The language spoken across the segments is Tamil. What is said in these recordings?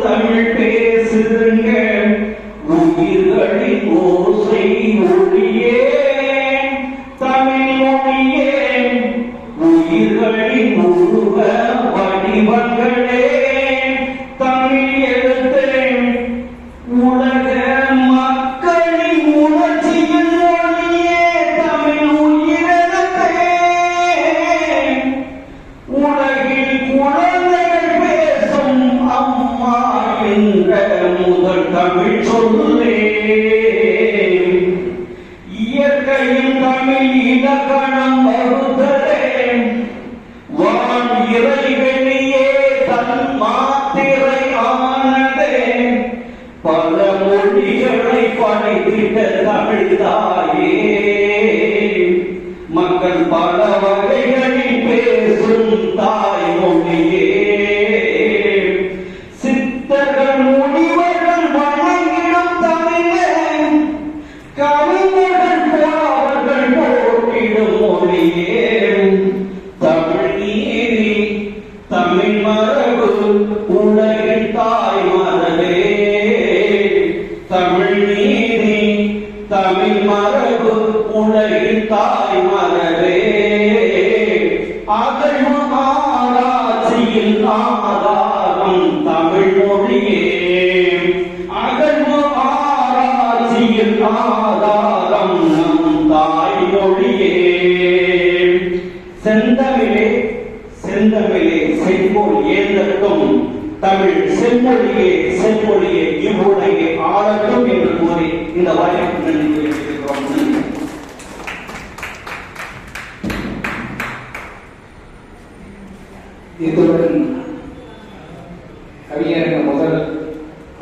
தமிழ் பேசுங்க உயிர்களின் ஓசை ஒளியே தமிழ் மொழியே உயிர்களின் உருவ வடிவங்களே தமிழ் எழுத்து உலக மக்களின் உணர்ச்சியின் மொழியே தமிழ் உயிரெழுத்தே உலகில் குழந்தைகள் பேசும் அம்மா என்ற முதல் தமிழ் சொல்லே இயற்கையின் தமிழ் இலக்கணம் வகுத்ததே வான் இறைவெளியே தன் மாத்திரை ஆனதே பல மொழிகளை படைத்திட்ட தமிழ் தாயே மக்கள் பல வகைகளில் பேசும் தாய் மொழியே சித்தர்கள் முனிவர்கள் வணங்கிடும் தமிழே கவிஞர்கள் போராவர்கள் போட்டிடும் மொழியே தமிழ் நீதி தமிழ் மரபு உலகின் தாய் மரபே தமிழ் நீதி தமிழ் மரபு உலகின் தாய் மரபே அகழ்வு ஆராய்ச்சியில் ஆதாரம் தமிழ் மொழியே அகழ்வு ஆராய்ச்சியில் ஆதாரம் நம் தாய் மொழியே செந்தமிழே செந்தமிழே செங்கோல் ஏந்தட்டும் தமிழ் செம்மொழியே செம்மொழியே இவ்வுலகை ஆளட்டும் என்று கூறி இந்த வாய்ப்பு நன்றி தெரிவிக்கிறோம். இத்துடன் கவிஞரின் முதல்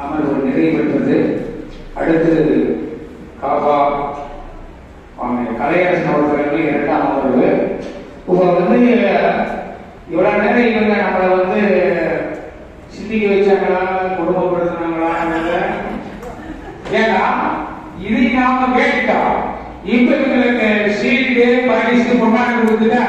அமர்வு நிறைவு பெற்றது. அடுத்தது காபா கலையரசன் அவர்கள் இரண்டாம் அமர்வு. இவ்வளவு நேரம் இவங்க நம்மளை சிந்திக்க வச்சாங்களா குடும்பப்படுத்தினாங்களா? ஏன்னா இதை நாம கேட்டோம். இப்ப இவங்களுக்கு சீட்டு பரிசு கொண்டாந்து கொடுத்துட்டா